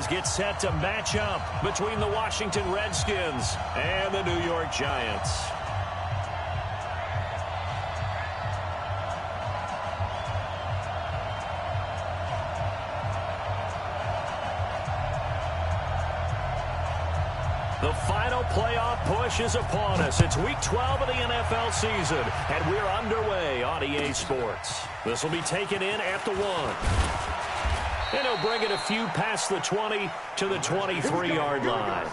series get set to match up between the Washington Redskins and the New York Giants. The final playoff push is upon us. It's Week 12 of the NFL season, and we're underway on EA Sports. This will be taken in at the 1. And he'll bring it a few past the 20 to the 23-yard line.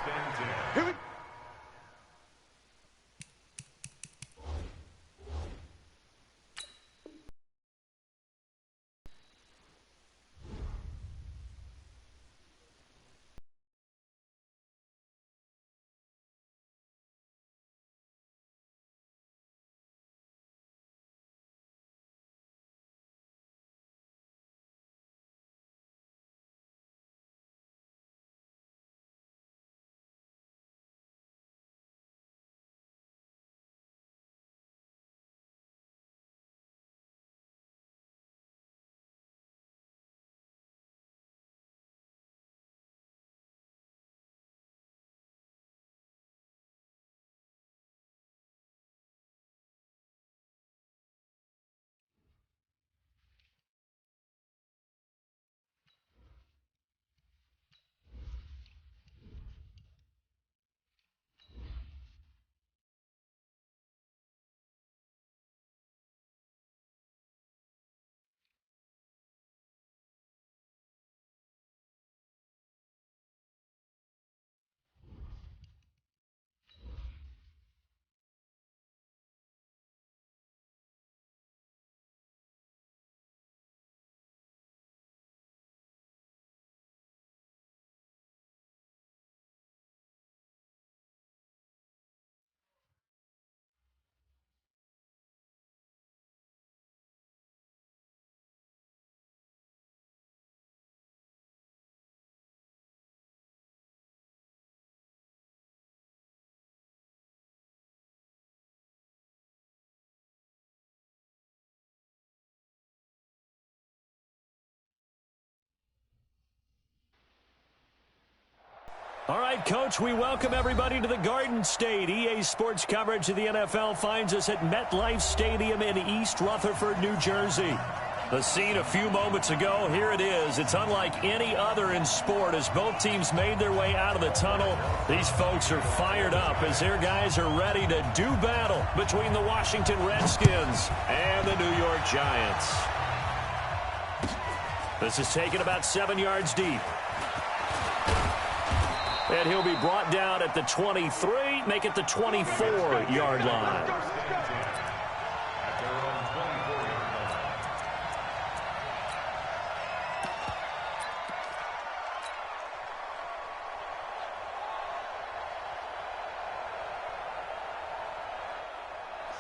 All right, Coach, we welcome everybody to the Garden State. EA Sports coverage of the NFL finds us at MetLife Stadium in East Rutherford, New Jersey. The scene a few moments ago, here it is. It's unlike any other in sport as both teams made their way out of the tunnel. These folks are fired up as their guys are ready to do battle between the Washington Redskins and the New York Giants. This is taken about 7 yards deep. And he'll be brought down at the 23, make it the 24-yard line.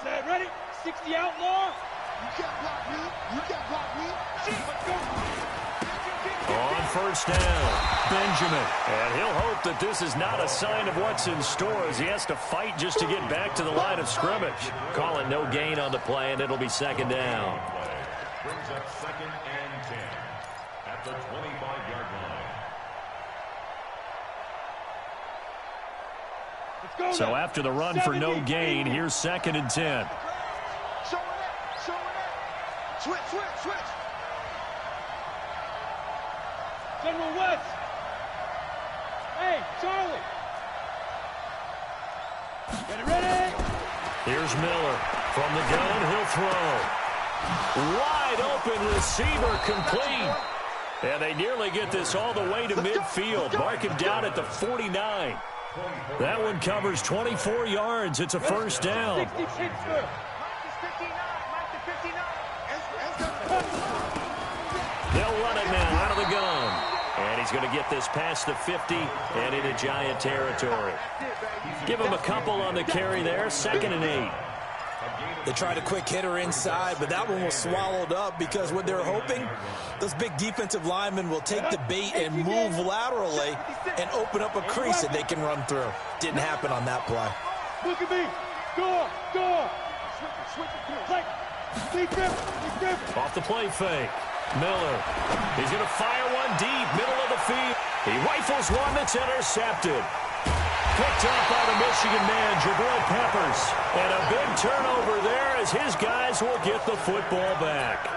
Set, ready? 60 outlaw. You can't block me. You can't block me. Let's go. On first down, Benjamin. And he'll hope that this is not a sign of what's in store as he has to fight just to get back to the line of scrimmage. Call it no gain on the play, and it'll be second down. Brings up 2nd and 10 at the 25-yard line. So after the run for no gain, here's 2nd and 10. Show it up. Show it up. Switch, switch, switch. General West. Hey, Charlie. Get it ready. Here's Miller. From the gun, he'll throw. Wide open receiver complete. And they nearly get this all the way to midfield. Mark him down at the 49. That one covers 24 yards. It's a first down. They'll run it now out of the gun. And he's going to get this past the 50 and into Giant territory. Give him a couple on the carry there. 2nd and 8. They tried a quick hitter inside, but that one was swallowed up because what they're hoping, those big defensive linemen will take the bait and move laterally and open up a crease that they can run through. Didn't happen on that play. Look at me. Go, go. Switch it, switch it. Off the play fake. Miller. He's going to fire one deep, middle of the field. He rifles one that's intercepted. Picked up by the Michigan man, Jabril Peppers. And a big turnover there as his guys will get the football back.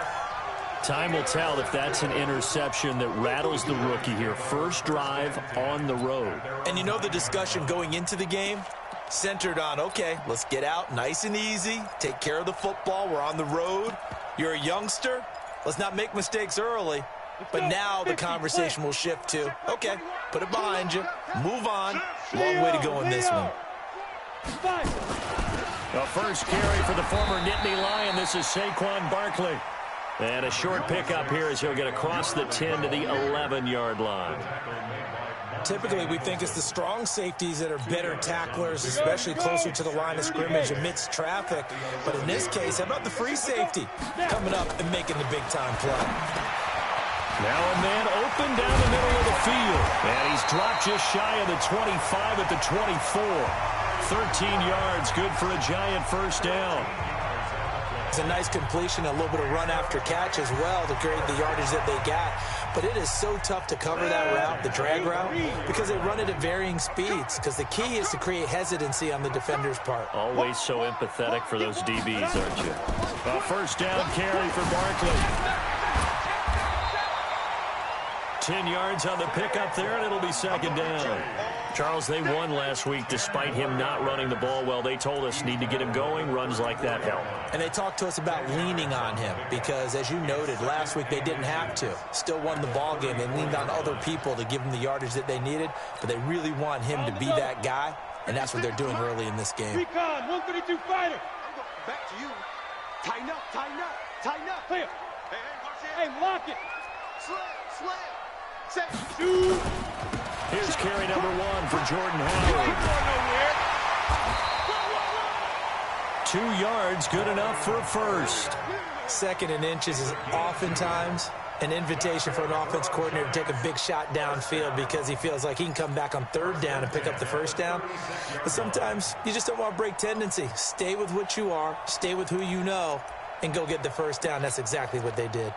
Time will tell if that's an interception that rattles the rookie here. First drive on the road. And you know the discussion going into the game? Centered on, okay, let's get out nice and easy, take care of the football, we're on the road. You're a youngster, let's not make mistakes early. But now the conversation will shift to, okay, put it behind you, move on. Long way to go in this one. The first carry for the former Nittany Lion. This is Saquon Barkley. And a short pickup here as he'll get across the 10 to the 11-yard line. Typically, we think it's the strong safeties that are better tacklers, especially closer to the line of scrimmage amidst traffic. But in this case, how about the free safety coming up and making the big-time play? Now a man open down the middle of the field. And he's dropped just shy of the 25 at the 24. 13 yards, good for a giant first down. It's a nice completion, a little bit of run after catch as well to create the yardage that they got. But it is so tough to cover that route, the drag route, because they run it at varying speeds. Because the key is to create hesitancy on the defender's part. Always so empathetic for those DBs, aren't you? A first down carry for Barkley. 10 yards on the pickup there, and it'll be second down. Charles, they won last week despite him not running the ball well. They told us need to get him going. Runs like that help. And they talked to us about leaning on him because, as you noted, last week they didn't have to. Still won the ball game. They leaned on other people to give them the yardage that they needed, but they really want him to be that guy, and that's what they're doing early in this game. Recon, 152 fighter. Back to you. Tighten up, tighten up, tighten up. Clear. Hey, lock it. Slam. Set. Shoot. Here's carry number 1 for Jordan Howard. 2 yards, good enough for a first. Second and inches is oftentimes an invitation for an offense coordinator to take a big shot downfield because he feels like he can come back on third down and pick up the first down. But sometimes you just don't want to break tendency. Stay with what you are, stay with who you know, and go get the first down. That's exactly what they did.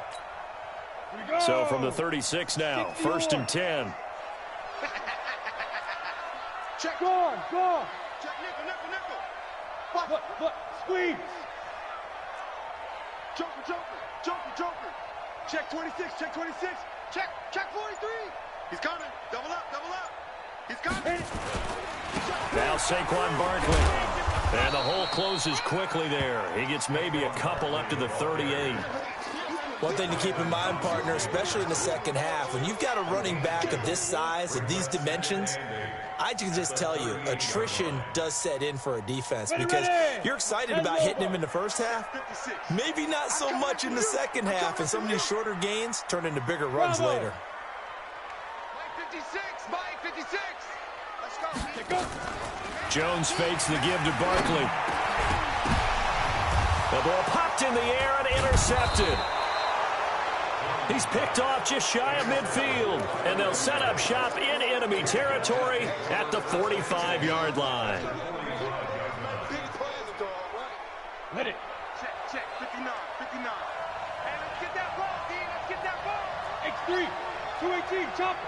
So from the 36 now, first and 10. Check on. Check nickel. What? Squeeze. Joker. Check 26. Check 43. He's coming. Double up. He's coming. Now Saquon Barkley. And the hole closes quickly there. He gets maybe a couple up to the 38. One thing to keep in mind, partner, especially in the second half, when you've got a running back of this size, of these dimensions, I can just tell you, attrition does set in for a defense because you're excited about hitting him in the first half. Maybe not so much in the second half, and some of these shorter gains turn into bigger runs later. Mike 56. Let's go. Jones fakes the give to Barkley. The ball popped in the air and intercepted. He's picked off just shy of midfield, and they'll set up shop in enemy territory at the 45-yard line. Let it. Check. 59. Hey, let's get that ball, D. Let's get that ball. X3. 218. Chopper.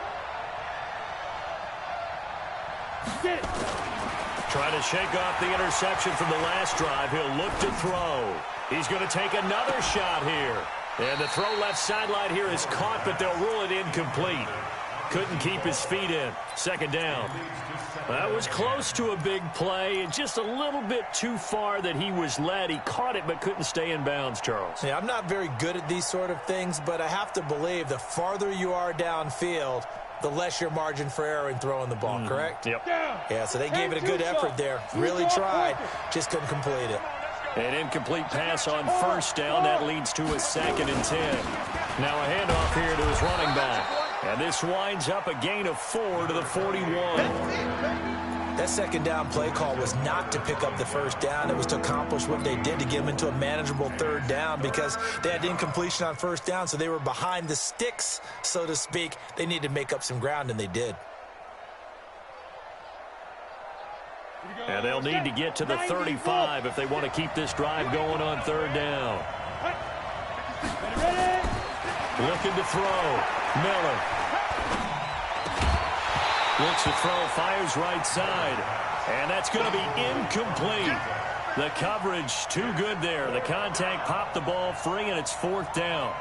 Get it. Trying to shake off the interception from the last drive. He'll look to throw. He's going to take another shot here. And the throw left sideline here is caught, but they'll rule it incomplete. Couldn't keep his feet in. Second down. That was close to a big play, and just a little bit too far that he was led. He caught it but couldn't stay in bounds, Charles. Yeah, I'm not very good at these sort of things, but I have to believe the farther you are downfield, the less your margin for error in throwing the ball, correct? Yep. Yeah, so they gave it a good effort there. Really tried, just couldn't complete it. An incomplete pass on first down. That leads to a second and 10. Now a handoff here to his running back. And this winds up a gain of 4 to the 41. That second down play call was not to pick up the first down. It was to accomplish what they did to get them into a manageable third down because they had incompletion on first down, so they were behind the sticks, so to speak. They needed to make up some ground, and they did. And they'll need to get to the 35 if they want to keep this drive going on third down. Looking to throw. Miller. Looks to throw, fires right side. And that's going to be incomplete. The coverage too good there. The contact popped the ball free, and it's 4th down.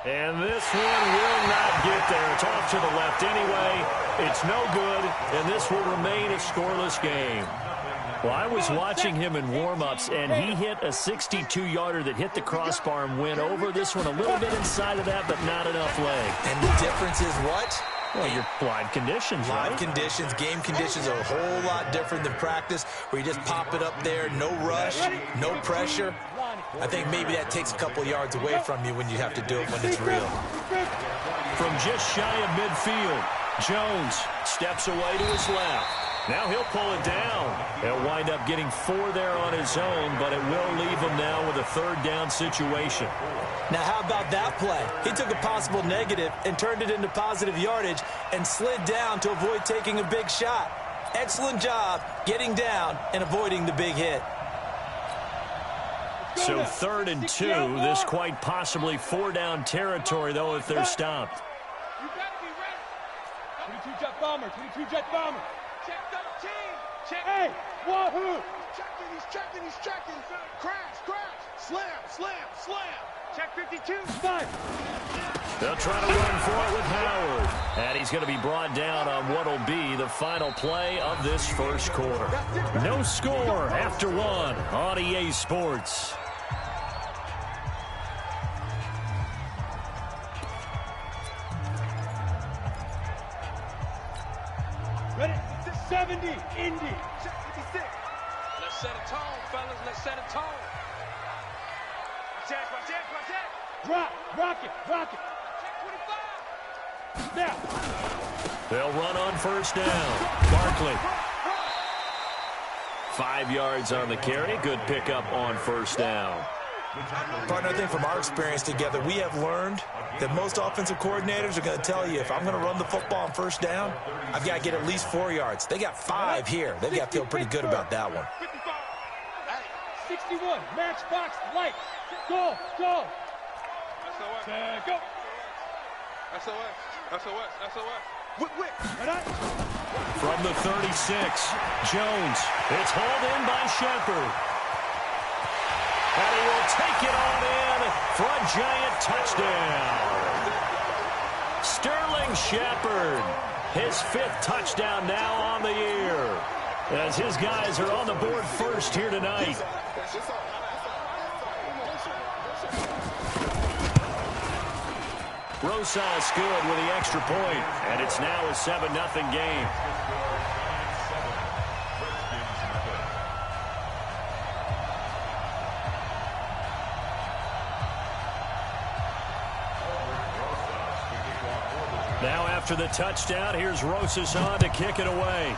And this one will not get there. It's off to the left anyway. It's no good, and this will remain a scoreless game. Well, I was watching him in warm-ups, and he hit a 62-yarder that hit the crossbar and went over. This one a little bit inside of that, but not enough leg. And the difference is what? Well, your live conditions, right? Live conditions, game conditions are a whole lot different than practice, where you just pop it up there, no rush, no pressure. I think maybe that takes a couple yards away from you when you have to do it when it's real. From just shy of midfield, Jones steps away to his left. Now he'll pull it down. He'll wind up getting 4 there on his own, but it will leave him now with a 3rd down situation. Now, how about that play? He took a possible negative and turned it into positive yardage and slid down to avoid taking a big shot. Excellent job getting down and avoiding the big hit. So 3rd and 2. This quite possibly 4-down territory, though, if they're stopped. You better be ready. 22 jet bomber, 22 jet bomber. Check 13. Check. Hey, wahoo. He's checking. Crash. Slam. Check 52. 5. They'll try to run for it with Howard. And he's going to be brought down on what will be the final play of this first quarter. No score after 1 on EA Sports. Ready? 70. Indy. Check 56. Let's set a tone, fellas. Let's set a tone. Watch that. Rock it. Check 25. Now. They'll run on 1st down. Barkley. 5 yards on the carry. Good pickup on 1st down. Partner, I think from our experience together, we have learned that most offensive coordinators are going to tell you, if I'm going to run the football on 1st down, I've got to get at least 4 yards. They got 5 here. They've got to feel pretty good about that one. 61, matchbox, light. Go. Go. SOS. Whip. From the 36, Jones. It's hauled in by Shepard. And he will take it on in for a giant touchdown. Sterling Shepard, his 5th touchdown now on the year, as his guys are on the board first here tonight. Rosas good with the extra point, and it's now a 7-0 game. Now after the touchdown, here's Rosas on to kick it away.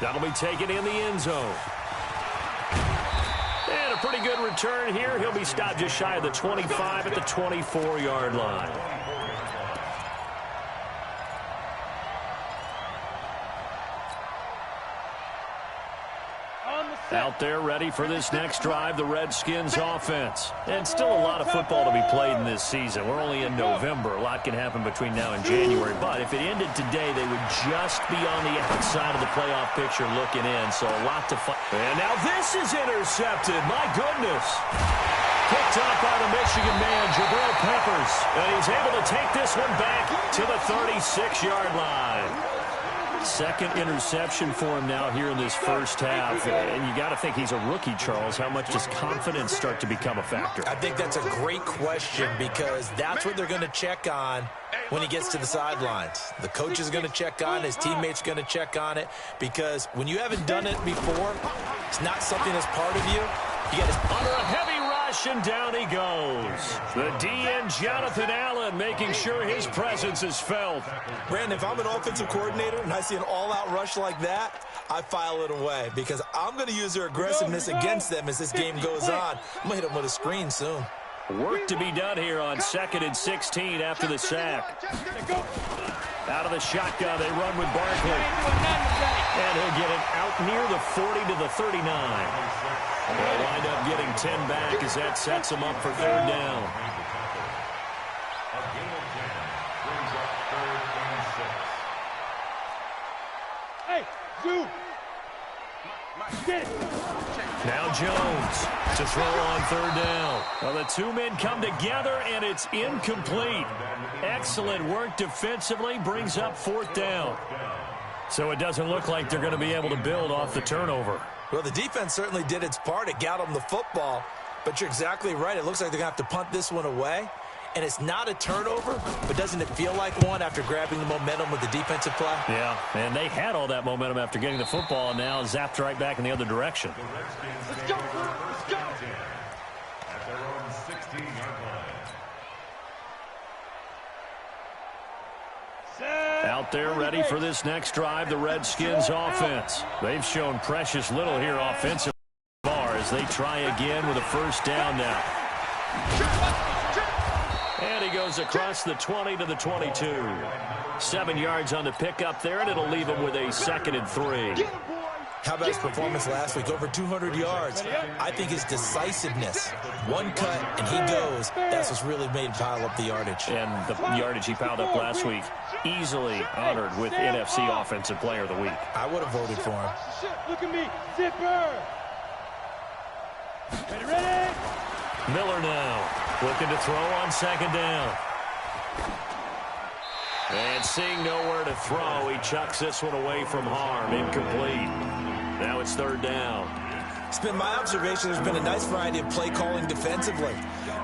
That'll be taken in the end zone. And a pretty good return here. He'll be stopped just shy of the 25 at the 24-yard line. Out there ready for this next drive, the Redskins offense. And still a lot of football to be played in this season. We're only in November. A lot can happen between now and January. But if it ended today, they would just be on the outside of the playoff picture looking in. So a lot to fight. And now this is intercepted. My goodness. Picked up by the Michigan man, Jabril Peppers. And he's able to take this one back to the 36-yard line. Second interception for him now here in this first half. And you got to think he's a rookie, Charles. How much does confidence start to become a factor? I think that's a great question, because that's what they're going to check on when he gets to the sidelines. The coach is going to check on it. His teammates going to check on it, because when you haven't done it before, it's not something that's part of you. You got to under a heavy rush, and down he goes. The DN, Jonathan Allen, making sure his presence is felt. Brandon, if I'm an offensive coordinator and I see an all-out rush like that, I file it away, because I'm going to use their aggressiveness against them as this game goes on. I'm going to hit them with a screen soon. Work to be done here on 2nd and 16 after the sack. Out of the shotgun, they run with Barkley. And he'll get it out near the 40 to the 39. They'll wind up getting 10 back as that sets them up for third down. A gain of 10 brings up 3rd and 6. Hey, Zoo. Get it. Now Jones to throw on third down. Well, the two men come together, and it's incomplete. Excellent work defensively, brings up 4th down. So it doesn't look like they're going to be able to build off the turnover. Well, the defense certainly did its part. It got them the football. But you're exactly right. It looks like they're going to have to punt this one away. And it's not a turnover, but doesn't it feel like one after grabbing the momentum with the defensive play? Yeah, and they had all that momentum after getting the football, and now zapped right back in the other direction. Let's go. Let's go. At their own 16-yard line. Out there ready for this next drive, the Redskins offense. They've shown precious little here offensively as they try again with a first down now. And he goes across the 20 to the 22. 7 yards on the pickup there, and it'll leave him with a 2nd and 3. How about his performance last week? Over 200 yards. I think his decisiveness, one cut, and he goes. That's what's really made him pile up the yardage. And the yardage he piled up last week, easily honored with NFC Offensive Player of the Week. I would have voted for him. Look at me. Zipper. Ready? Miller now looking to throw on 2nd down. And seeing nowhere to throw, he chucks this one away from harm. Incomplete. Now it's 3rd down. It's been my observation there's been a nice variety of play calling defensively.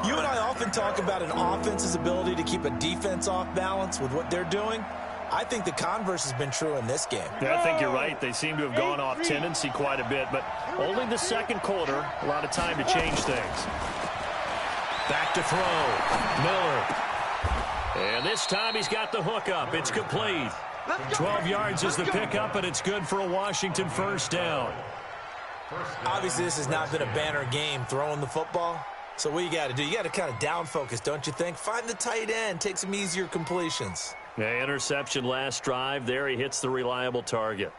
You and I often talk about an offense's ability to keep a defense off balance with what they're doing. I think the converse has been true in this game. Yeah, I think you're right. They seem to have gone off tendency quite a bit, but only the 2nd quarter, a lot of time to change things. Back to throw. Miller. And this time he's got the hook up. It's complete. 12 yards is the pickup, and it's good for a Washington first down. Obviously, this has not been a banner game throwing the football. So what you got to do, you got to kind of down focus, don't you think? Find the tight end, take some easier completions. Yeah, interception last drive. There he hits the reliable target.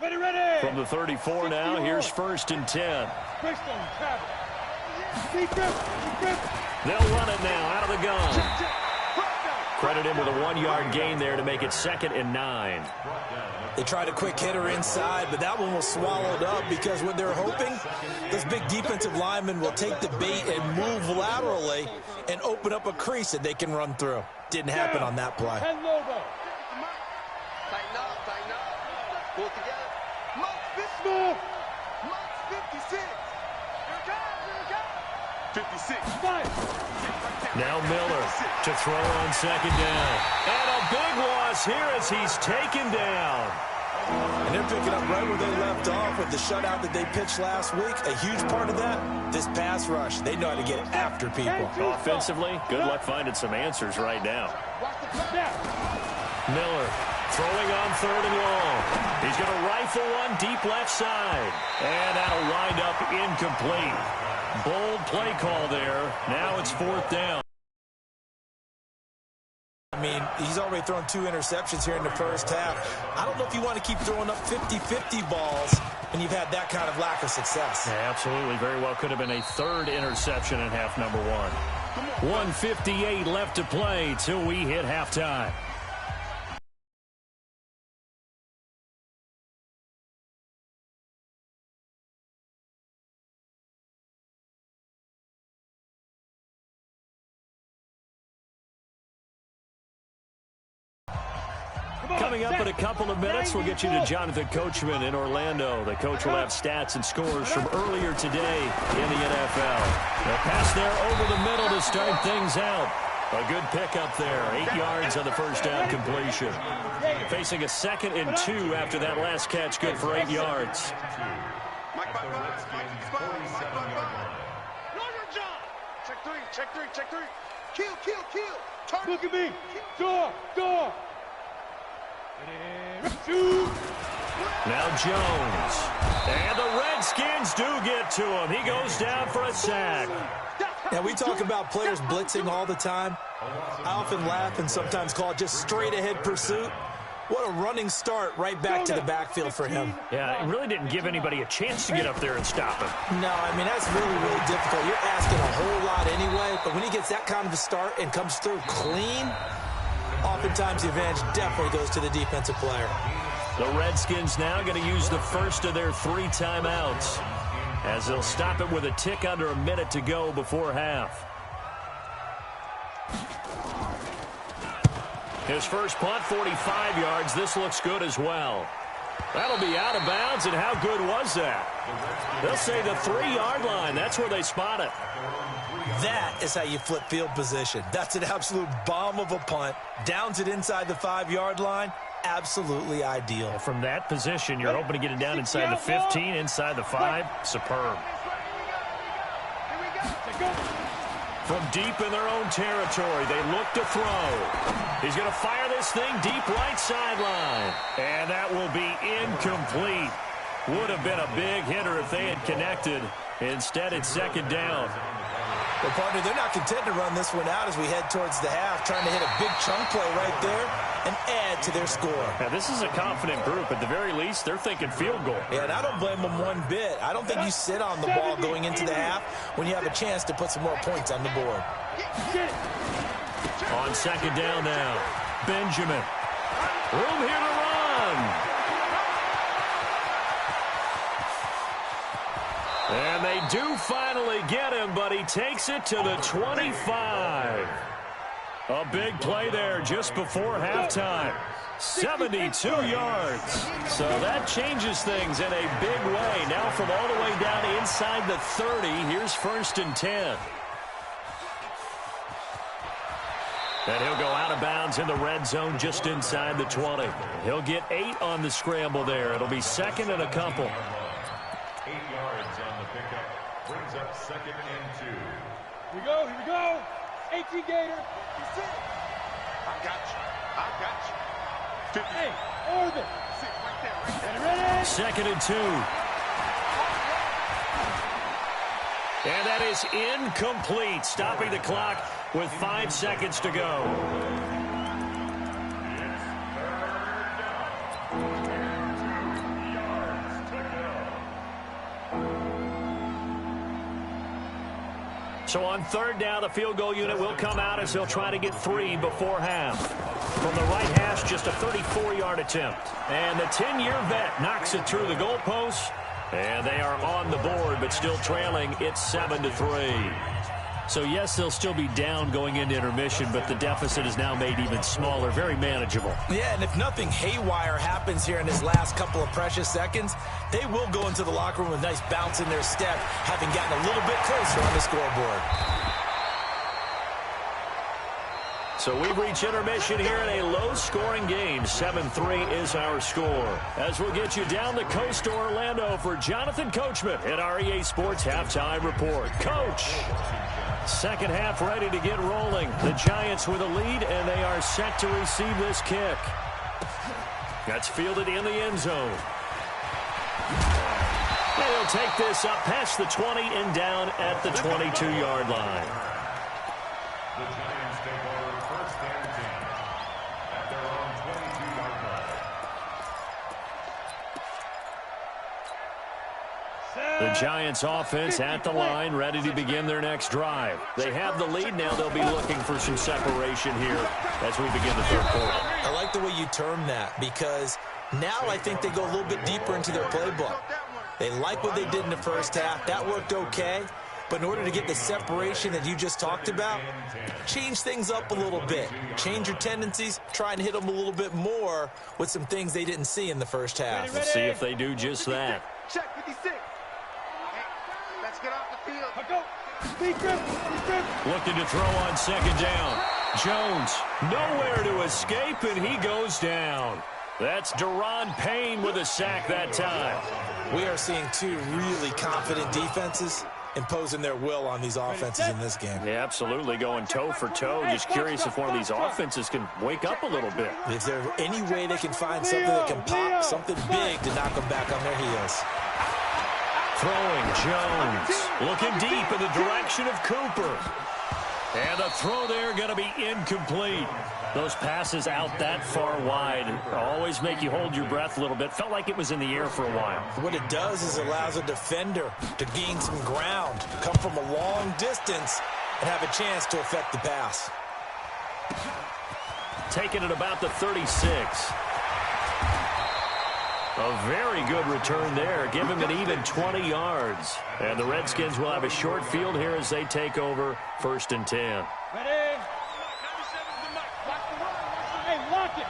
Ready. From the 34 now, here's 1st and 10. They'll run it now out of the gun. Credit him with a 1-yard gain there to make it 2nd and 9. They tried a quick hitter inside, but that one was swallowed up because what they're hoping, those big defensive linemen will take the bait and move laterally and open up a crease that they can run through. Didn't happen on that play. Tighten up. Pull it together. Move. 56. 56. Now Miller to throw on 2nd down. And a big loss here as he's taken down. And they're picking up right where they left off with the shutout that they pitched last week. A huge part of that, this pass rush. They know how to get after people. Offensively, good luck finding some answers right now. Miller throwing on 3rd and long. He's going to rifle one deep left side. And that'll wind up incomplete. Bold play call there. Now it's 4th down. I mean, he's already thrown 2 interceptions here in the first half. I don't know if you want to keep throwing up 50-50 balls when you've had that kind of lack of success. Yeah, absolutely. Very well could have been a 3rd interception in half number 1. 1:58 left to play till we hit halftime. Coming up in a couple of minutes, we'll get you to Jonathan Coachman in Orlando. The coach will have stats and scores from earlier today in the NFL. They'll pass there over the middle to start things out. A good pickup there. 8 yards on the first down completion. Facing a 2nd and 2 after that last catch, good for 8 yards. Check 3. Kill. Look at me. Door. Now Jones. And the Redskins do get to him. He goes down for a sack. Now, we talk about players blitzing all the time. I often laugh and sometimes call it just straight-ahead pursuit. What a running start right back to the backfield for him. Yeah, it really didn't give anybody a chance to get up there and stop him. No, I mean, that's really, really difficult. You're asking a whole lot anyway, but when he gets that kind of a start and comes through clean, oftentimes the advantage definitely goes to the defensive player. The Redskins now going to use the first of their 3 timeouts, as they'll stop it with a tick under a minute to go before half. His first punt, 45 yards. This looks good as well. That'll be out of bounds, and how good was that? They'll say the 3-yard line. That's where they spot it. That is how you flip field position. That's an absolute bomb of a punt. Downs it inside the 5-yard line. Absolutely ideal. From that position, you're hoping to get it down inside the 15, inside the 5. Superb. From deep in their own territory, they look to throw. He's going to fire this thing deep right sideline. And that will be incomplete. Would have been a big hitter if they had connected. Instead, it's second down. Well, partner, they're not content to run this one out as we head towards the half, trying to hit a big chunk play right there and add to their score. Now, this is a confident group. At the very least, they're thinking field goal. Yeah, and I don't blame them one bit. I don't think you sit on the ball going into the half when you have a chance to put some more points on the board. On second down now, Benjamin. Room here to run. And they do finally get him, but he takes it to the 25. A big play there just before halftime. 72 yards. So that changes things in a big way. Now from all the way down inside the 30, here's 1st and 10. And he'll go out of bounds in the red zone just inside the 20. He'll get 8 on the scramble there. It'll be second and a couple. 8 yards on the pickup. Brings up 2nd and 2. Here we go, here we go. 18 Gator. I got you. 50. Hey, orbit. Right there. Ready? 2nd and 2. And that is incomplete, stopping the clock with 5 seconds to go. So on 3rd down, the field goal unit will come out as they'll try to get 3 before half. From the right hash, just a 34-yard attempt. And the 10-year vet knocks it through the goalpost. And they are on the board, but still trailing. It's 7-3. So, yes, they'll still be down going into intermission, but the deficit is now made even smaller, very manageable. Yeah, and if nothing haywire happens here in his last couple of precious seconds, they will go into the locker room with a nice bounce in their step, having gotten a little bit closer on the scoreboard. So we've reached intermission here in a low-scoring game. 7-3 is our score. As we'll get you down the coast to Orlando for Jonathan Coachman at our EA Sports Halftime Report. Coach, second half ready to get rolling. The Giants with a lead, and they are set to receive this kick. That's fielded in the end zone. They'll take this up past the 20 and down at the 22-yard line. The Giants take over 1st and 10 at their own 22-yard line. The Giants offense at the line, ready to begin their next drive. They have the lead now. They'll be looking for some separation here as we begin the 3rd quarter. I like the way you term that, because now I think they go a little bit deeper into their playbook. They like what they did in the first half. That worked okay. But in order to get the separation that you just talked about, change things up a little bit. Change your tendencies. Try and hit them a little bit more with some things they didn't see in the first half. We'll see if they do just that. Check 56. Let's get off the field. Go. Speed grip. Looking to throw on 2nd down. Jones nowhere to escape, and he goes down. That's Deron Payne with a sack that time. We are seeing 2 really confident defenses imposing their will on these offenses in this game. Yeah, absolutely, going toe for toe. Just curious if one of these offenses can wake up a little bit. Is there any way they can find something that can pop, something big to knock them back on their heels? Throwing, Jones. Looking deep in the direction of Cooper. And the throw there going to be incomplete. Those passes out that far wide always make you hold your breath a little bit. Felt like it was in the air for a while. What it does is allows a defender to gain some ground, come from a long distance, and have a chance to affect the pass. Taking it about the 36. A very good return there. Give him an even 20 yards. And the Redskins will have a short field here as they take over 1st and 10. Ready? Hey, lock it.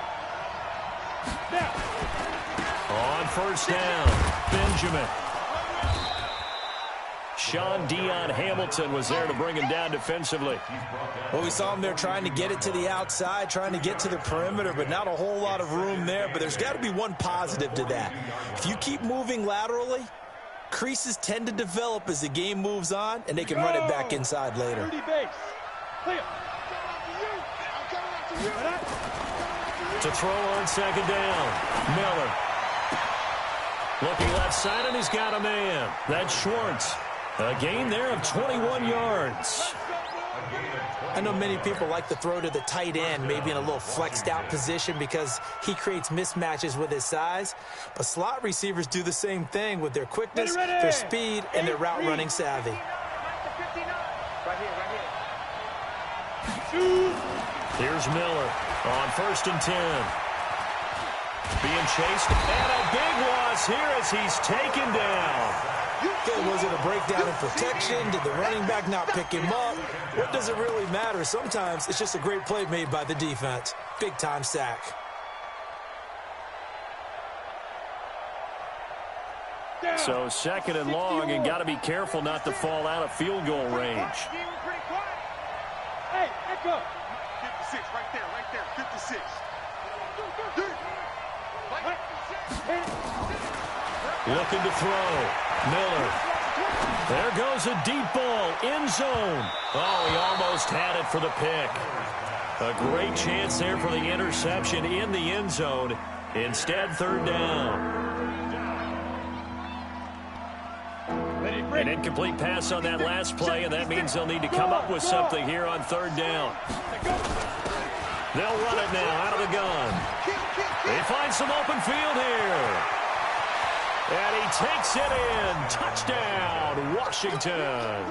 On 1st down, Benjamin. Sean Dion Hamilton was there to bring him down defensively. Well, we saw him there trying to get it to the outside, trying to get to the perimeter, but not a whole lot of room there. But there's got to be one positive to that. If you keep moving laterally, creases tend to develop as the game moves on, and they can run it back inside later. To throw on 2nd down, Miller. Looking left side, and he's got a man. That's Schwartz. A gain there of 21 yards. I know many people like to throw to the tight end, maybe in a little flexed out position because he creates mismatches with his size. But slot receivers do the same thing with their quickness, their speed, and their route running savvy. Here's Miller on 1st and 10. Being chased, and a big loss here as he's taken down. Was it a breakdown in protection? Did the running back not pick him up? What does it really matter? Sometimes it's just a great play made by the defense. Big-time sack. So 2nd and long, and got to be careful not to fall out of field goal range. Hey, echo. 56, right there, 56. Looking to throw. Miller. There goes a deep ball. End zone. Oh, he almost had it for the pick. A great chance there for the interception in the end zone. Instead, 3rd down. An incomplete pass on that last play, and that means they'll need to come up with something here on 3rd down. They'll run it now out of the gun. They find some open field here. And he takes it in. Touchdown, Washington.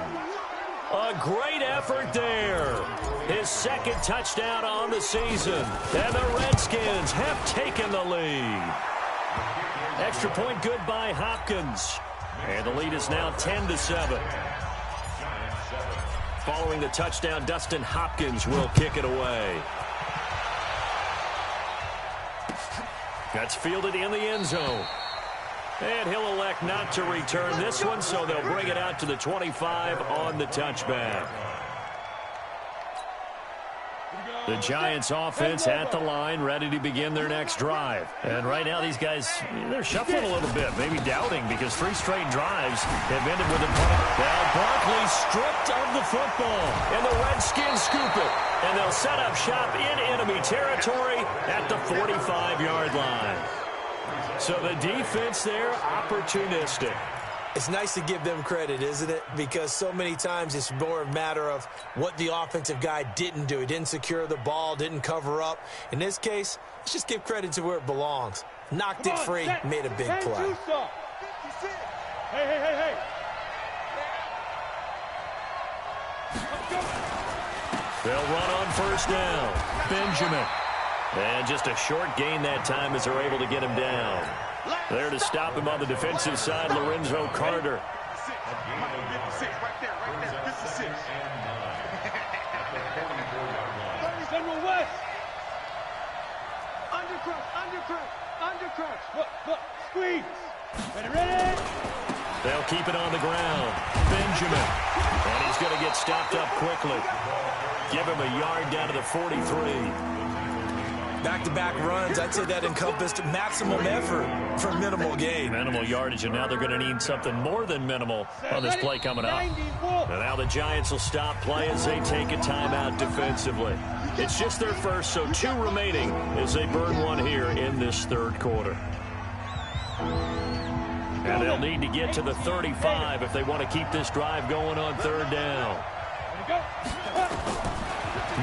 A great effort there. His 2nd touchdown on the season. And the Redskins have taken the lead. Extra point good by Hopkins. And the lead is now 10-7. Following the touchdown, Dustin Hopkins will kick it away. That's fielded in the end zone. And he'll elect not to return this one, so they'll bring it out to the 25 on the touchback. The Giants offense at the line, ready to begin their next drive. And right now these guys, they're shuffling a little bit, maybe doubting, because 3 straight drives have ended with a punt. Now Barkley stripped of the football, and the Redskins scoop it. And they'll set up shop in enemy territory at the 45-yard line. So the defense there, opportunistic. It's nice to give them credit, isn't it? Because so many times it's more a matter of what the offensive guy didn't do. He didn't secure the ball, didn't cover up. In this case, let's just give credit to where it belongs. Knocked it free, made a big play. Hey. They'll run on 1st down. Benjamin. And just a short gain that time as they're able to get him down. There to stop him on the defensive side, Lorenzo Carter. 56, right there, 56. General West. Undercrouch. Look, squeeze. Ready? They'll keep it on the ground. Benjamin. And he's going to get stopped up quickly. Give him a yard down to the 43. Back-to-back runs, I'd say that encompassed maximum effort for minimal gain. Minimal yardage, and now they're going to need something more than minimal on this play coming up. And now the Giants will stop play as they take a timeout defensively. It's just their first, so 2 remaining as they burn one here in this 3rd quarter. And they'll need to get to the 35 if they want to keep this drive going on third down.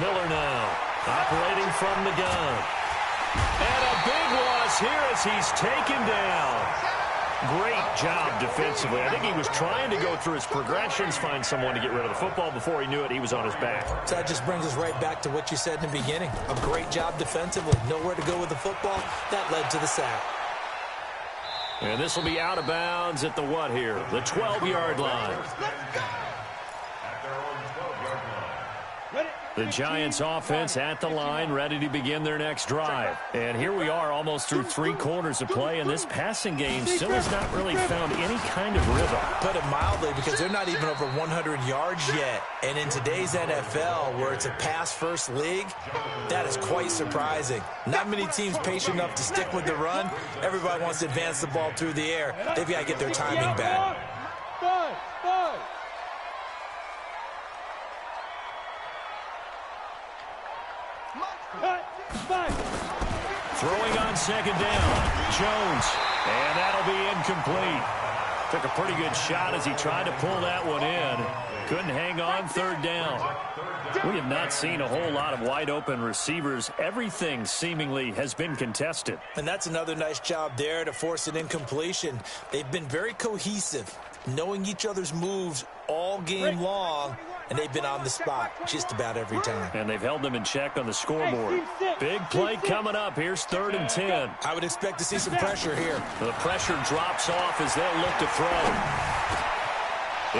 Miller now, operating from the gun. And a big loss here as he's taken down. Great job defensively. I think he was trying to go through his progressions, find someone to get rid of the football. Before he knew it, he was on his back. So that just brings us right back to what you said in the beginning. A great job defensively. Nowhere to go with the football. That led to the sack. And this will be out of bounds at the what here? The 12-yard line. The Giants offense at the line, ready to begin their next drive. And here we are almost through 3 quarters of play, and this passing game still has not really found any kind of rhythm. Put it mildly, because they're not even over 100 yards yet. And in today's NFL, where it's a pass-first league, that is quite surprising. Not many teams patient enough to stick with the run. Everybody wants to advance the ball through the air. They've got to get their timing back. Throwing on second down, Jones, and that'll be incomplete. Took a pretty good shot as he tried to pull that one in. Couldn't hang on third down. We have not seen a whole lot of wide-open receivers. Everything seemingly has been contested. And that's another nice job there to force an incompletion. They've been very cohesive, knowing each other's moves all game long, and they've been on the spot just about every time. And they've held them in check on the scoreboard. Big play coming up. Here's 3rd and 10. I would expect to see some pressure here. The pressure drops off as they'll look to throw.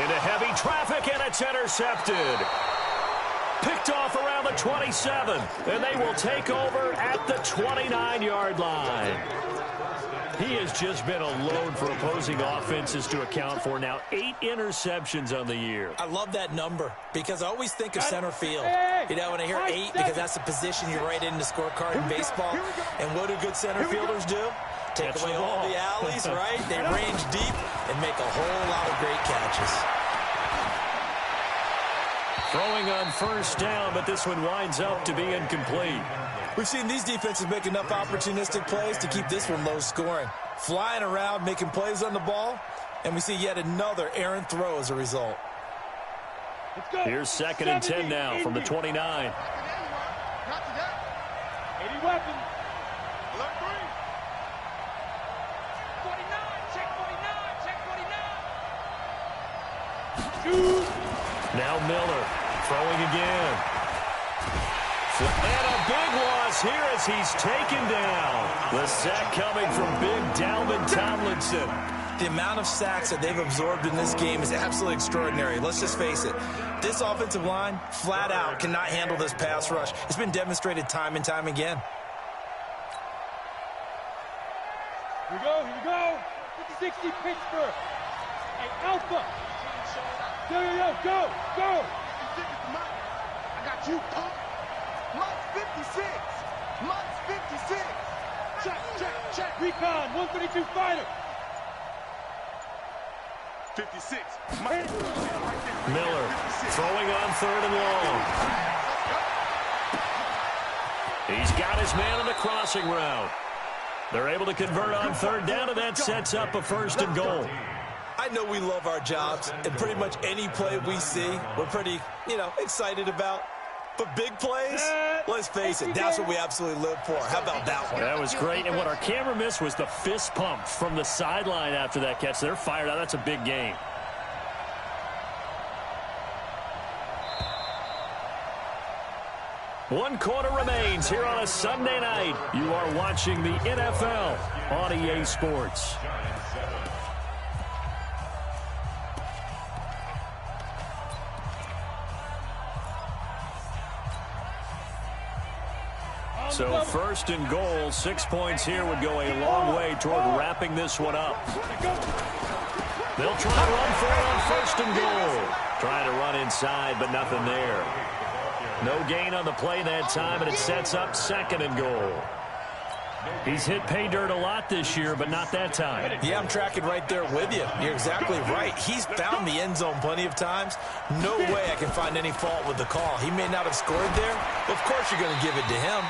Into heavy traffic, and it's intercepted. Picked off around the 27, and they will take over at the 29-yard line. He has just been a load for opposing offenses to account for. Now 8 interceptions on the year. I love that number because I always think of center field. You know, when I hear 8, because that's the position you write in the scorecard in baseball. And what do good center fielders do? Take away all the alleys, right? They range deep and make a whole lot of great catches. Throwing on first down, but this one winds up to be incomplete. We've seen these defenses make enough opportunistic plays to keep this one low scoring. Flying around, making plays on the ball, and we see yet another errant throw as a result. Here's 2nd and 10 now from the 29. 80 weapons. 49, check 49, check 49. Shoot. Now Miller throwing again. And a big loss here as he's taken down. The sack coming from big Dalvin Tomlinson. The amount of sacks that they've absorbed in this game is absolutely extraordinary. Let's just face it. This offensive line, flat out, cannot handle this pass rush. It's been demonstrated time and time again. Here we go. 50-60 Pittsburgh. Hey, Alpha. Yo, go. I got you, punk. Mud's 56. Mud's 56. Check. Recon, 132 fighter. 56. Miller throwing on 3rd and long. He's got his man on the crossing route. They're able to convert on 3rd down, and that sets up a 1st and goal. I know we love our jobs, and pretty much any play we see, we're pretty, excited about. But big plays, let's face it, that's what we absolutely live for. How about that one? That was great, and what our camera missed was the fist pump from the sideline after that catch. They're fired out. That's a big game. One quarter remains here on a Sunday night. You are watching the NFL on EA Sports. So 1st and goal, 6 points here would go a long way toward wrapping this one up. They'll try to run for it on 1st and goal. Trying to run inside, but nothing there. No gain on the play that time, and it sets up 2nd and goal. He's hit pay dirt a lot this year, but not that time. Yeah, I'm tracking right there with you. You're exactly right. He's found the end zone plenty of times. No way I can find any fault with the call. He may not have scored there, but of course you're going to give it to him.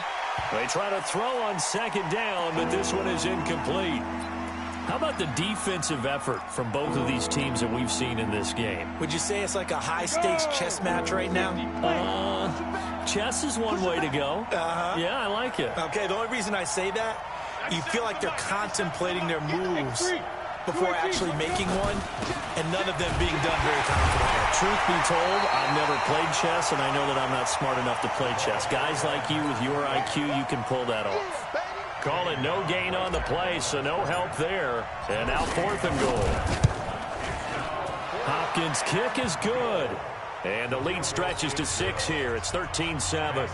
They try to throw on 2nd down, but this one is incomplete. How about the defensive effort from both of these teams that we've seen in this game? Would you say it's like a high-stakes chess match right now? Chess is one way to go. Yeah, I like it. Okay, the only reason I say that, you feel like they're contemplating their moves before actually making one, and none of them being done very confidently. Truth be told, I've never played chess, and I know that I'm not smart enough to play chess. Guys like you with your IQ, you can pull that off. Call it no gain on the play, so no help there. And now 4th and goal. Hopkins' kick is good. And the lead stretches to 6 here. It's 13-7.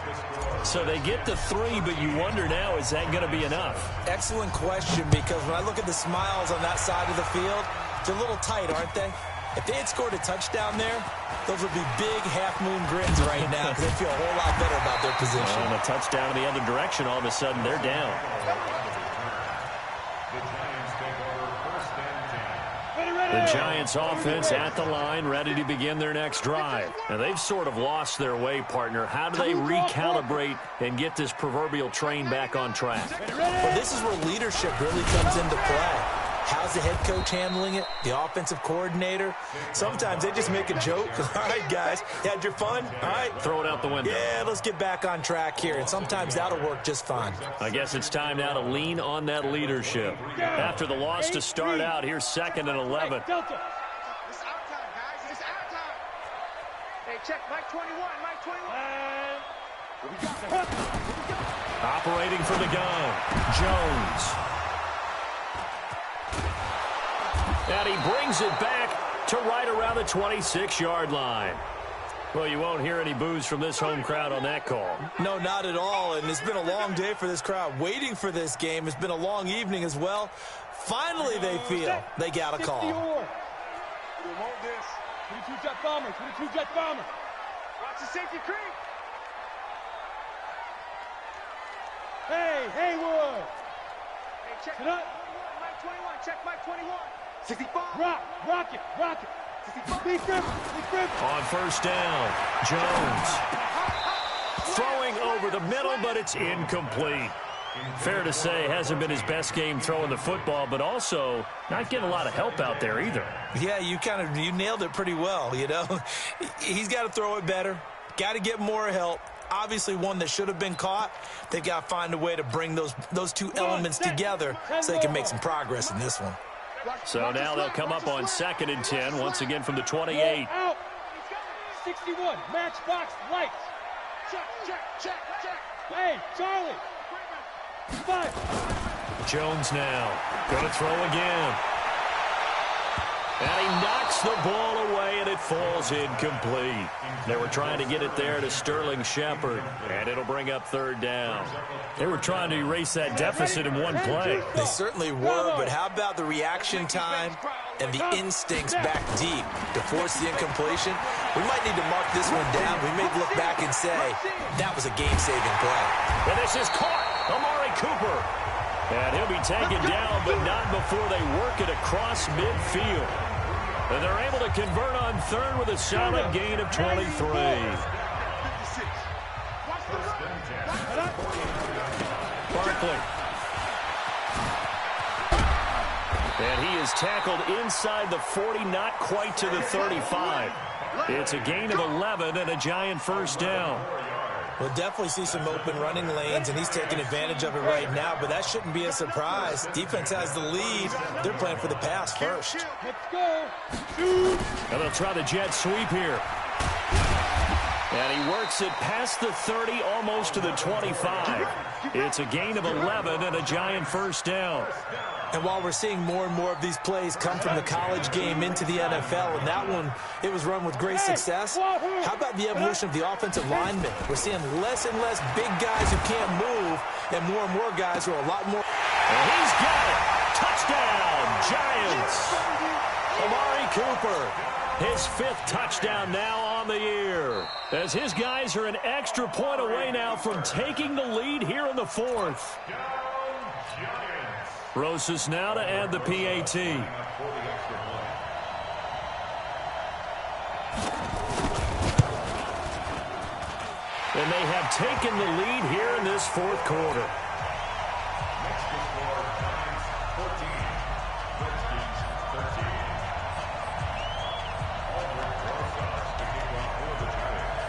So they get to 3, but you wonder now, is that going to be enough? Excellent question, because when I look at the smiles on that side of the field, they're a little tight, aren't they? If they had scored a touchdown there, those would be big half-moon grins right now because they feel a whole lot better about their position. And a touchdown in the other direction, all of a sudden they're down. The Giants offense at the line, ready to begin their next drive. And they've sort of lost their way, partner. How do they recalibrate and get this proverbial train back on track? Well, this is where leadership really comes into play. How's the head coach handling it? The offensive coordinator? Sometimes they just make a joke. All right, guys, you had your fun? All right. Throw it out the window. Yeah, let's get back on track here. And sometimes that'll work just fine. I guess it's time now to lean on that leadership. After the loss to start out, here's 2nd and 11. It's our time, guys. It's our time. Hey, check Mike 21. Mike 21. Operating from the gun, Jones. And he brings it back to right around the 26-yard line. Well, you won't hear any boos from this home crowd on that call. No, not at all. And it's been a long day for this crowd waiting for this game. It's been a long evening as well. Finally, they feel they got a call. We want this. 22 jet bomber. 22 jet bomber. Watch the safety creep. Hey, Haywood. Hey, check Sit up. Mike 21. Check Mike 21. 65. Rock it. 65. Big grip. On 1st down, Jones. Throwing over the middle, but it's incomplete. Fair to say, hasn't been his best game throwing the football, but also not getting a lot of help out there either. Yeah, you nailed it pretty well, you know. He's got to throw it better. Got to get more help. Obviously one that should have been caught. They've got to find a way to bring those two elements together so they can make some progress in this one. So now they'll come up on 2nd and 10, once again from the 28. Out. 61. Matchbox lights. Check. Hey, Charlie. 5. Jones now going to throw again. And he knocks the ball away, and it falls incomplete. They were trying to get it there to Sterling Shepard, and it'll bring up 3rd down. They were trying to erase that deficit in one play. They certainly were, but how about the reaction time and the instincts back deep to force the incompletion? We might need to mark this one down. We may look back and say that was a game-saving play. And this is caught. Amari Cooper. And he'll be taken down, but not before they work it across midfield. And they're able to convert on 3rd with a solid gain of 23. Barkley. And he is tackled inside the 40, not quite to the 35. It's a gain of 11 and a Giant 1st down. We'll definitely see some open running lanes, and he's taking advantage of it right now, but that shouldn't be a surprise. Defense has the lead. They're playing for the pass first. Let's go. And they'll try the jet sweep here. And he works it past the 30, almost to the 25. It's a gain of 11 and a Giant 1st down. And while we're seeing more and more of these plays come from the college game into the NFL, and that one, it was run with great success, how about the evolution of the offensive linemen? We're seeing less and less big guys who can't move, and more guys who are a lot more. And he's got it. Touchdown, Giants. Amari Cooper, his 5th touchdown now on the year, as his guys are an extra point away now from taking the lead here in the 4th. Rosas now to add the PAT. And they have taken the lead here in this 4th quarter.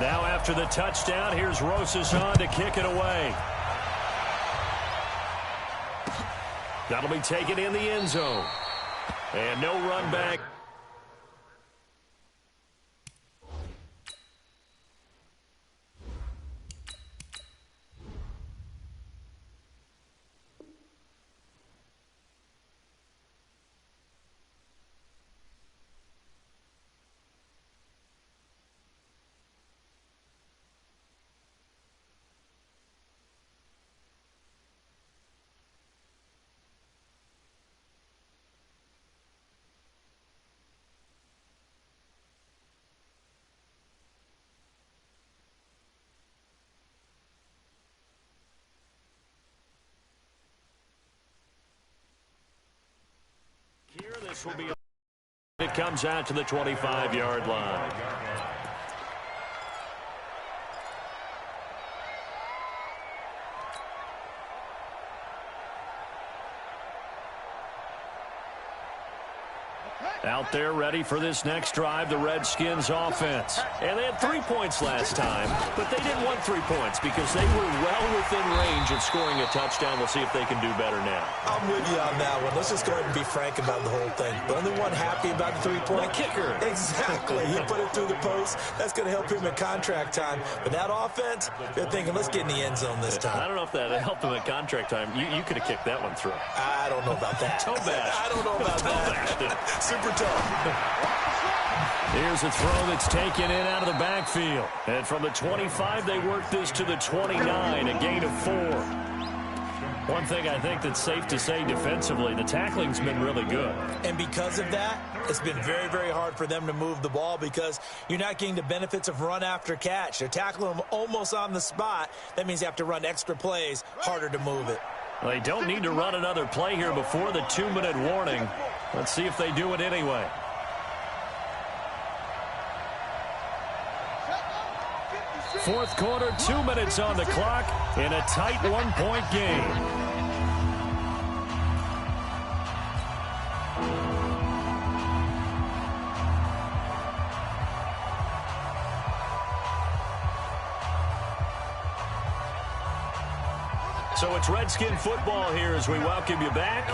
Now after the touchdown, here's Rosas on to kick it away. That'll be taken in the end zone. And no run back. This will be. It comes out to the 25-yard line. Out there ready for this next drive, the Redskins offense. And they had 3 points last time, but they didn't want 3 points because they were well within range of scoring a touchdown. We'll see if they can do better now. I'm with you on that one. Let's just go ahead and be frank about the whole thing. The only one happy about the 3-point kicker. Exactly. He put it through the post. That's going to help him in contract time. But that offense, they're thinking, let's get in the end zone this time. I don't know if that helped him at contract time. You could have kicked that one through. I don't know about that. Toe bash. I don't know about that. Super tough. Here's a throw that's taken in out of the backfield. And from the 25, they work this to the 29, a gain of 4. One thing I think that's safe to say defensively, the tackling's been really good. And because of that, it's been very, very hard for them to move the ball because you're not getting the benefits of run after catch. They're tackling them almost on the spot. That means you have to run extra plays, harder to move it. Well, they don't need to run another play here before the 2-minute warning. Let's see if they do it anyway. Fourth quarter, 2 minutes on the clock in a tight 1-point game. So it's Redskin football here as we welcome you back.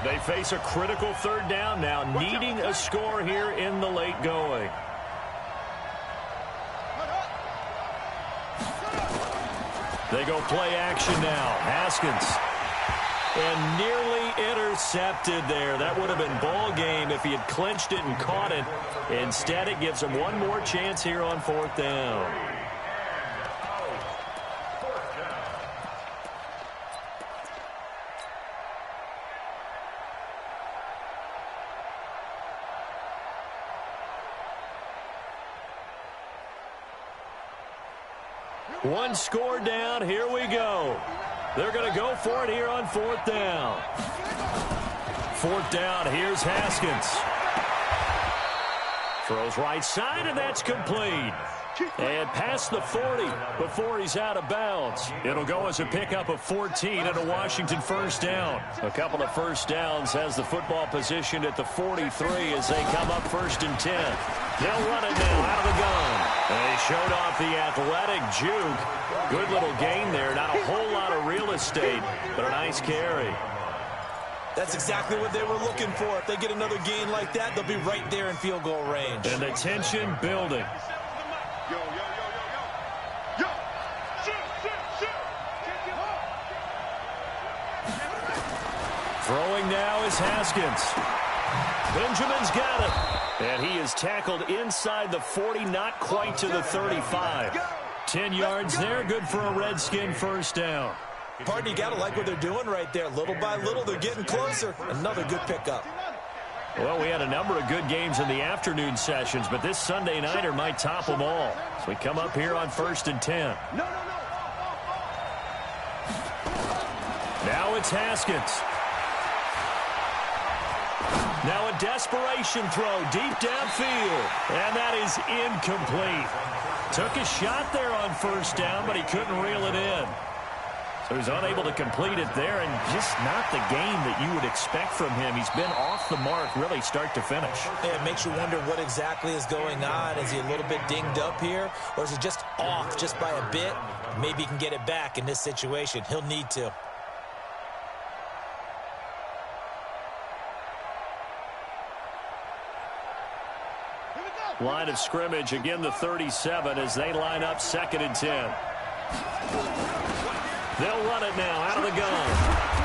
They face a critical 3rd down now, needing a score here in the late going. They go play action now. Haskins. And nearly intercepted there. That would have been ball game if he had clinched it and caught it. Instead, it gives him one more chance here on 4th down. One score down. Here we go. They're going to go for it here on 4th down. 4th down. Here's Haskins. Throws right side, and that's complete. And past the 40 before he's out of bounds. It'll go as a pickup of 14 and a Washington 1st down. A couple of 1st downs has the football positioned at the 43 as they come up 1st and 10. They'll run it now out of the gun. They showed off the athletic juke. Good little gain there. Not a whole lot of real estate, but a nice carry. That's exactly what they were looking for. If they get another gain like that, they'll be right there in field goal range. And the tension building. Yo, yo, yo, yo, yo. Yo. Shoot. Throwing now is Haskins. Benjamin's got it. And he is tackled inside the 40, not quite to the 35. 10 yards there, good for a Redskin 1st down. Partner, you got to like what they're doing right there. Little by little, they're getting closer. Another good pickup. Well, we had a number of good games in the afternoon sessions, but this Sunday nighter might top them all. So we come up here on 1st and 10. Now it's Haskins. Now a desperation throw deep downfield, and that is incomplete. Took a shot there on 1st down, but he couldn't reel it in. who's unable to complete it there, and just not the game that you would expect from him. He's been off the mark really start to finish. Yeah, it makes you wonder what exactly is going on. Is he a little bit dinged up here, or is he just off just by a bit? Maybe he can get it back in this situation. He'll need to. Line of scrimmage, again the 37 as they line up 2nd and 10. They'll run it now out of the gun.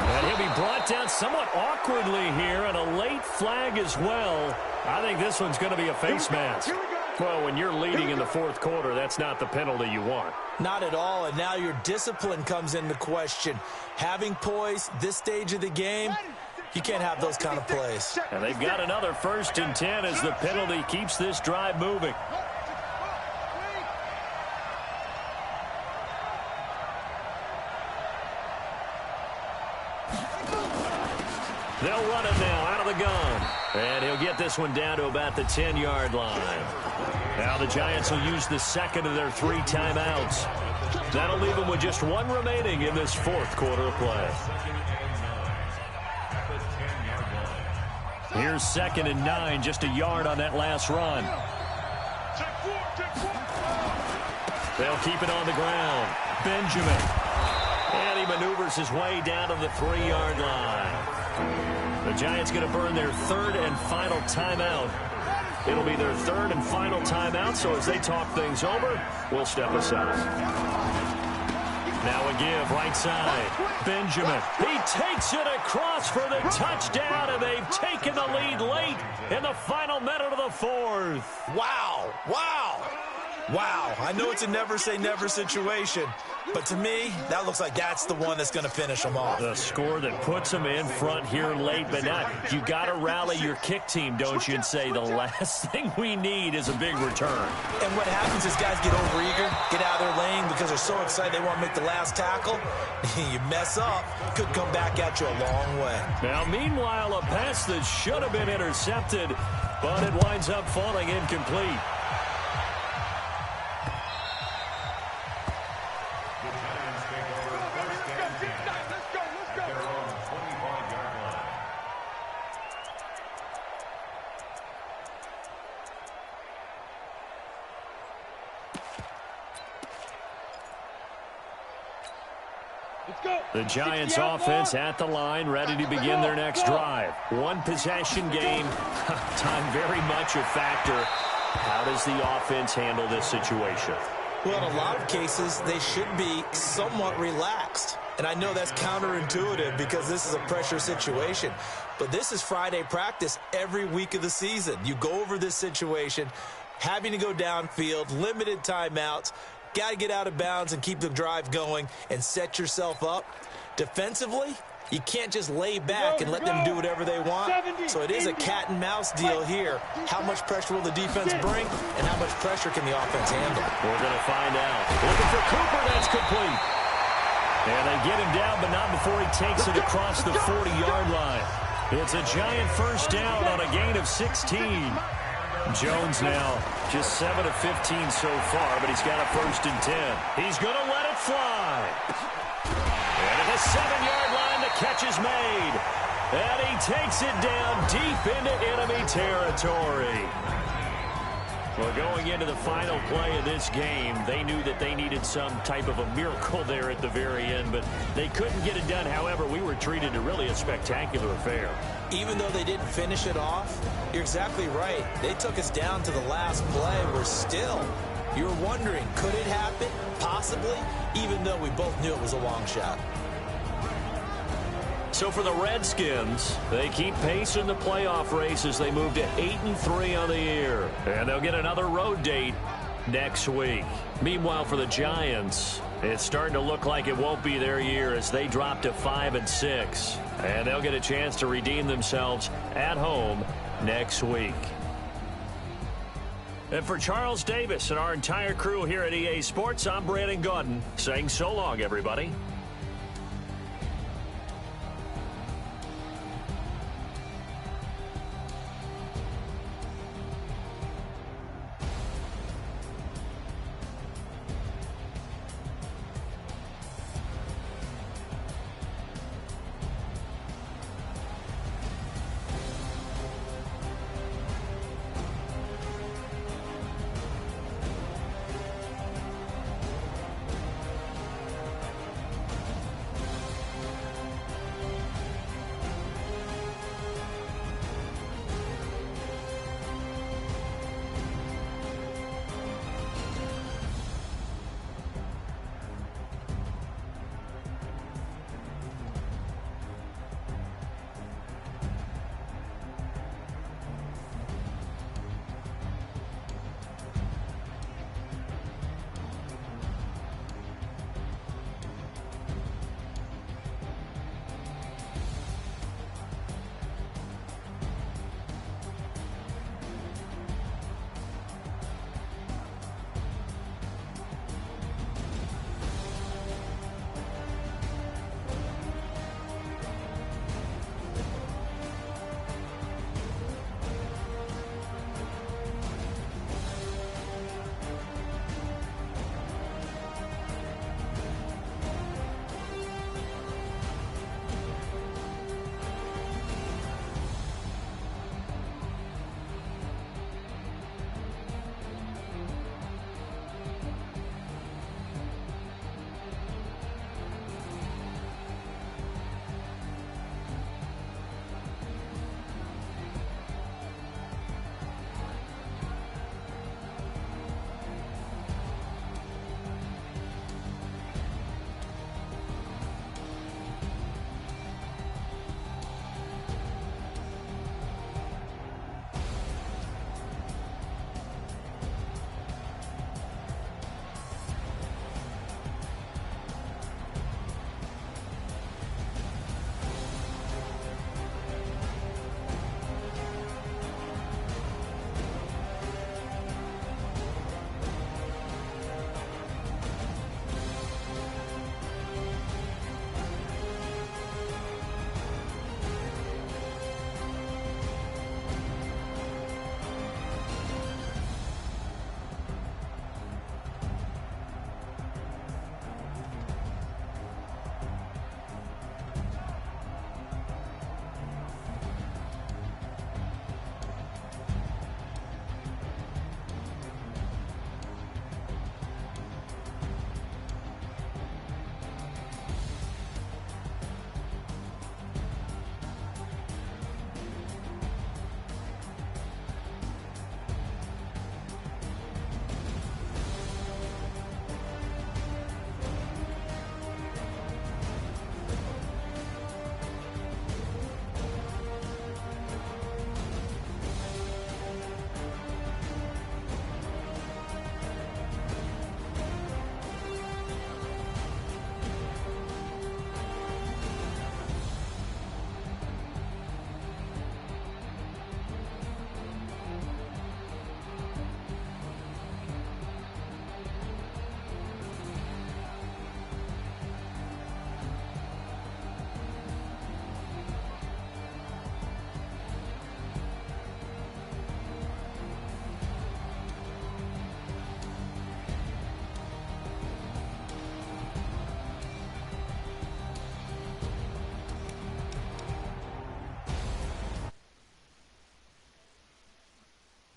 And he'll be brought down somewhat awkwardly here, and a late flag as well. I think this one's going to be a face mask. Well, when you're leading in the 4th quarter, that's not the penalty you want. Not at all, and now your discipline comes into question. Having poise this stage of the game, you can't have those kind of plays. And they've got another 1st and 10 as the penalty keeps this drive moving. They'll run it now out of the gun. And he'll get this one down to about the 10-yard line. Now the Giants will use the 2nd of their 3 timeouts. That'll leave them with just 1 remaining in this 4th quarter of play. Here's 2nd and 9, just a yard on that last run. They'll keep it on the ground. Benjamin. And he maneuvers his way down to the 3-yard line. The Giants going to burn their 3rd and final timeout. It'll be their 3rd and final timeout, so as they talk things over, we'll step aside. Now a give, right side. Benjamin. He takes it across for the touchdown, and they've taken the lead late in the final minute of the 4th. Wow. Wow. Wow. I know it's a never-say-never situation, but to me, that looks like that's the one that's going to finish them off. The score that puts them in front here late, but now you got to rally your kick team, don't you, and say the last thing we need is a big return. And what happens is guys get overeager, get out of their lane because they're so excited they want to make the last tackle. You mess up, could come back at you a long way. Now, meanwhile, a pass that should have been intercepted, but it winds up falling incomplete. The Giants offense at the line, ready to begin their next drive. 1 possession game. Time very much a factor. How does the offense handle this situation? Well, in a lot of cases, they should be somewhat relaxed. And I know that's counterintuitive because this is a pressure situation. But this is Friday practice every week of the season. You go over this situation, having to go downfield, limited timeouts, got to get out of bounds and keep the drive going and set yourself up. Defensively, you can't just lay back and let them do whatever they want. So it is a cat and mouse deal here. How much pressure will the defense bring, and how much pressure can the offense handle? We're going to find out. Looking for Cooper, that's complete. And they get him down, but not before he takes it across the 40-yard line. It's a Giant 1st down on a gain of 16. Jones now just 7 of 15 so far, but he's got a 1st and 10. He's going to let it fly. And at the 7-yard line, the catch is made. And he takes it down deep into enemy territory. Well, going into the final play of this game, they knew that they needed some type of a miracle there at the very end, but they couldn't get it done. However, we were treated to really a spectacular affair. Even though they didn't finish it off, you're exactly right. They took us down to the last play. We're still, you're wondering, could it happen? Possibly, even though we both knew it was a long shot. So for the Redskins, they keep pace in the playoff race as they move to 8-3 on the year. And they'll get another road date next week. Meanwhile, for the Giants, it's starting to look like it won't be their year as they drop to 5-6. And they'll get a chance to redeem themselves at home next week. And for Charles Davis and our entire crew here at EA Sports, I'm Brandon Gaudin saying so long, everybody.